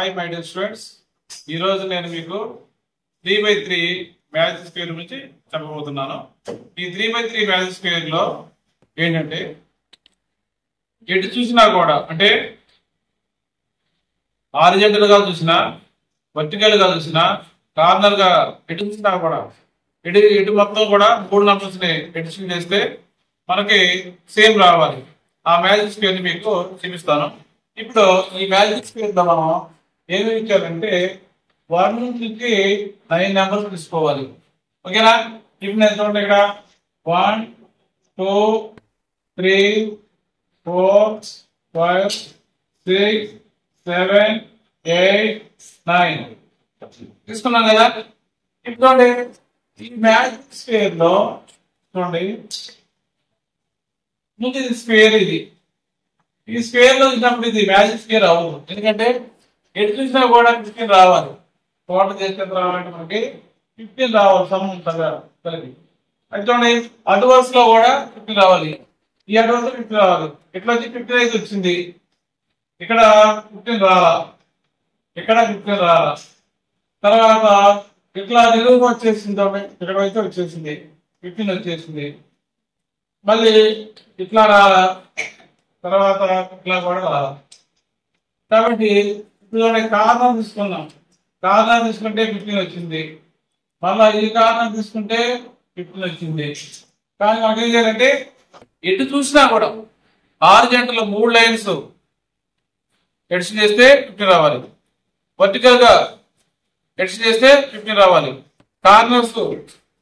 Hi my dear students, ఈరోజు నేను మీకు 3x3 మ్యాజిక్ స్క్వేర్ గురించి చెప్పబోతున్నాను. ఈ 3x3 మ్యాజిక్ స్క్వేర్ లో ఏంటంటే ఎటు చూసినా కూడా అంటే హారిజాంటల్ గా చూసినా, వర్టికల్ గా చూసినా, కార్నర్ గా ఎటు చూసినా కూడా ఇటు మొత్తం కూడా 3 నంబర్స్ ని ఎడిషన్ చేస్తే మనకి సేమ్ రావాలి. ఆ మ్యాజిక్ స్క్వేర్ ని మీకు చూపిస్తాను. ఇప్పుడు ఈ మ్యాజిక్ స్క్వేర్ లో మనం ఏమి ఇచ్చారంటే 1 నుంచి 9 నెంబర్స్ తీసుకోవాలి. ఓకేనా? ఇప్పుడు నేను చూడండి, ఇక్కడ 1 2 3 4 5 6 7 8 9 తీసుకున్నాం కదా. ఇప్పుడు చూడండి, ఈ మ్యాజిక్ స్క్వేర్ లో చూడండి, ముందు ఇది స్క్వేర్, ఈ స్క్వేర్ లో వచ్చినప్పుడు ఇది మ్యాజిక్ స్క్వేర్ అవ్వదు. ఎందుకంటే ఎటు చూసినా కూడా 15 రావాలి. టోటల్ చేస్తే రావాలంటే మనకి 15 రావాలి. సమ్ కలిపి అది చూడండి, అటు వరుసలో కూడా 15 రావాలి, ఈ అటు వరుసలో 15 రావాలి. ఇట్లా వచ్చి 15 అయితే వచ్చింది. ఇక్కడ 15 రాలా, ఇక్కడ 15 రాలా. తర్వాత ఇట్లా నిలువుగా వచ్చేసింది, ఇక్కడ అయితే వచ్చేసింది 15 వచ్చేసింది. మళ్ళీ ఇట్లా రాలా, తర్వాత ఇట్లా కూడా రాలా. కాబట్టి ఇప్పుడు కార్నర్ తీసుకున్నాం, కార్నర్ తీసుకుంటే 15 వచ్చింది. మళ్ళా ఈ కార్నర్ తీసుకుంటే 15 వచ్చింది. కానీ మనకి ఏం చేయాలంటే ఎటు చూసినా కూడా హారిజాంటల్ 3 లైన్స్ ఎడిషన్ చేస్తే 15 రావాలి, వర్టికల్ గా ఎడిషన్ చేస్తే 15 రావాలి, కార్నర్స్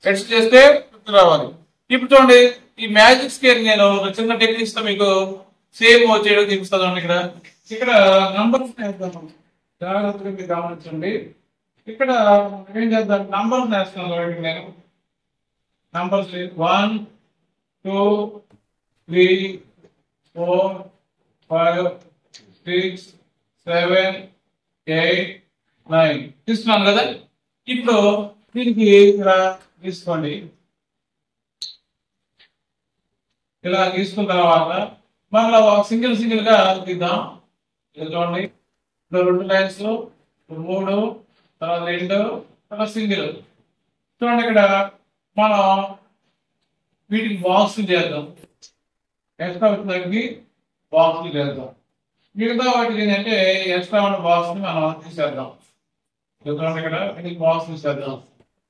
ఎడిషన్ చేస్తే 15 రావాలి. ఇప్పుడు చూడండి, ఈ మ్యాజిక్ స్క్వేర్ నేను ఒక చిన్న టెక్నిక్స్ తో మీకు సేమ్ చేయడం చూపిస్తాను. ఇక్కడ నంబర్స్ వేద్దాం, జాగ్రత్తగా మీరు గమనించండి. ఇక్కడ ఏం చేద్దాం, నంబర్స్ వేస్తాను. నేను నంబర్స్ 1 2 3 4 5 6 7 8 9 తీసుకున్నాను కదా. ఇప్పుడు దీనికి ఇలా తీసుకోండి. ఇలా తీసుకున్న తర్వాత మళ్ళీ సింగిల్ గా తీద్దాం. చూడండి, 2 లైన్స్, 3, తర్వాత 2, తర్వాత సింగిల్. చూడండి, ఇక్కడ మనం వీటికి బాక్స్ చేద్దాం, ఎక్స్ట్రా వచ్చిన బాక్స్ చేద్దాం. మిగతా వాటికి ఏంటంటే ఎక్స్ట్రా ఉన్న బాక్స్ ని మనం తీసేద్దాం. చూడండి, ఇక్కడ వీటికి బాక్స్ తీసేద్దాం,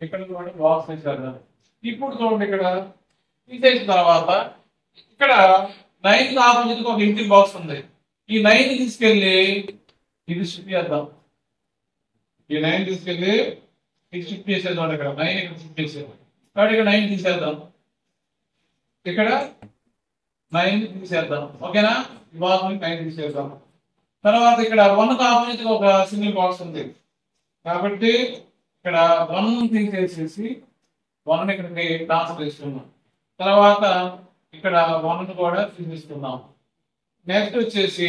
ఇక్కడ చూడండి బాక్స్ తీసేద్దాం. ఇప్పుడు చూడండి, ఇక్కడ తీసేసిన తర్వాత ఇక్కడ 9 ఆపోజిట్ ఒక ఇంటి బాక్స్ ఉంది. ఈ 9 తీసుకెళ్ళి ఇది షిఫ్ట్ చేద్దాం. ఈ 9 తీసుకెళ్ళి ఇది షిఫ్ట్ చేసేద్దాం. ఇక్కడ 9 ఇక్కడ షిఫ్ట్ చేసేద్దాం. కాబట్టి ఇక్కడ 9 తీసేద్దాం, ఇక్కడ 9 తీసేద్దాం. ఓకేనా? ఈ బాక్స్ 9 తీసేద్దాం. తర్వాత ఇక్కడ 1 ఆపోజిట్ ఒక సింగిల్ బాక్స్ ఉంది. కాబట్టి ఇక్కడ 1 తీసేసేసి 1 ఇక్కడికి ట్రాన్స్ఫర్ చేస్తున్నాం. తర్వాత ఇక్కడ 1 కూడా తీసేసుకుందాం. నెక్స్ట్ వచ్చేసి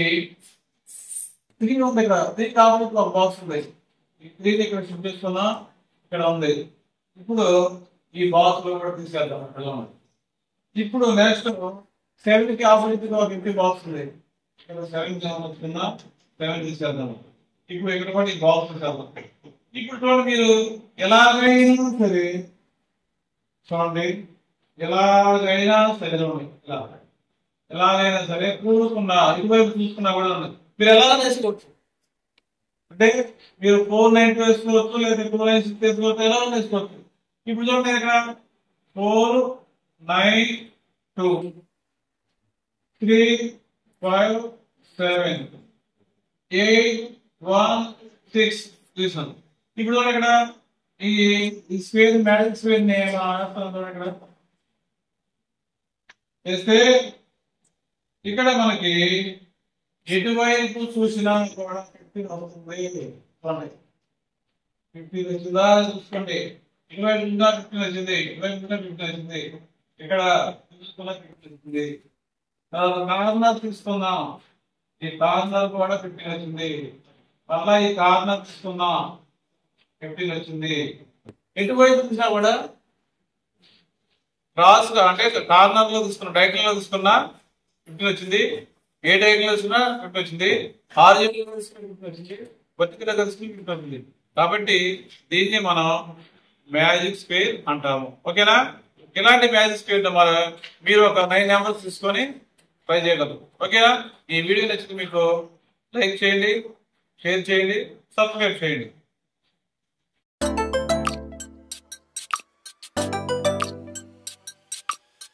3 ఉంది. ఇక్కడ 3 ఆపోజిట్ ఒక బాక్స్ ఉంది. ఈ 3 ఇక్కడ షిఫ్ట్ చేసుకున్నాం, ఇక్కడ ఉంది. ఇప్పుడు ఈ బాక్స్ లో కూడా తీసేద్దాం. ఇప్పుడు నెక్స్ట్ 7 కి ఆపోజిట్ ఒక ఇంటి బాక్స్ ఉంది. ఇక్కడ 7 తీసుకున్నాం, 7 తీసేద్దాం. ఇప్పుడు ఇక్కడ కూడా ఈ బాక్స్ తీసేద్దాం. ఇప్పుడు చూడండి, మీరు ఎలాగైనా సరే చూడండి, ఎలాగైనా సరే చూడండి, ఎలాగైనా సరే చూసుకున్నా, ఇటువైపు చూసుకున్నా కూడా మీరు ఎలా చేసుకోవచ్చు అంటే మీరు 4 9 వేసుకోవచ్చు, లేదా 2 9 6 వేసుకోవచ్చు, ఎలా వేసుకోవచ్చు. ఇప్పుడు చూడండి, ఇక్కడ 4 9 2 3 5 7 8 1 6 చూసాను. ఇప్పుడు చూడండి, ఇక్కడ ఈ స్క్వేర్ మ్యాజిక్ స్క్వేర్ ని ఇక్కడ చేస్తే ఇక్కడ మనకి ఎటువైపు చూసినా కూడా 15 అవుతుంది. 15 వచ్చిందా చూసుకోండి. ఇటువైపు ఉందా 15 వచ్చింది, ఇటువైపు ఉందా 15 వచ్చింది, ఇక్కడ 15 వచ్చింది. కార్నర్ తీసుకుందాం, ఈ కార్నర్ కూడా 15 వచ్చింది. మళ్ళా ఈ కార్నర్ తీసుకుందాం, 15 వచ్చింది. ఎటువైపు చూసినా కూడా క్రాస్ గా అంటే కార్నర్ లో తీసుకున్నా, డైరెక్ట్ లో తీసుకున్నా 15 వచ్చింది, ఏ డైరెక్ట్ లో తీసుకున్నా 15 వచ్చింది, హారిజాంటల్ లో తీసుకున్నా 15 వచ్చింది, వర్టికల్ గా ఉంటుంది. కాబట్టి దీన్ని మనం మ్యాజిక్ స్క్వేర్ అంటాము. ఓకేనా? ఇలాంటి మ్యాజిక్ స్క్వేర్ మీరు ఒక 9 నెంబర్స్ తీసుకొని ట్రై చేయగలరు. ఓకేనా? ఈ వీడియో నచ్చితే మీకు లైక్ చేయండి, షేర్ చేయండి, సబ్స్క్రైబ్ చేయండి.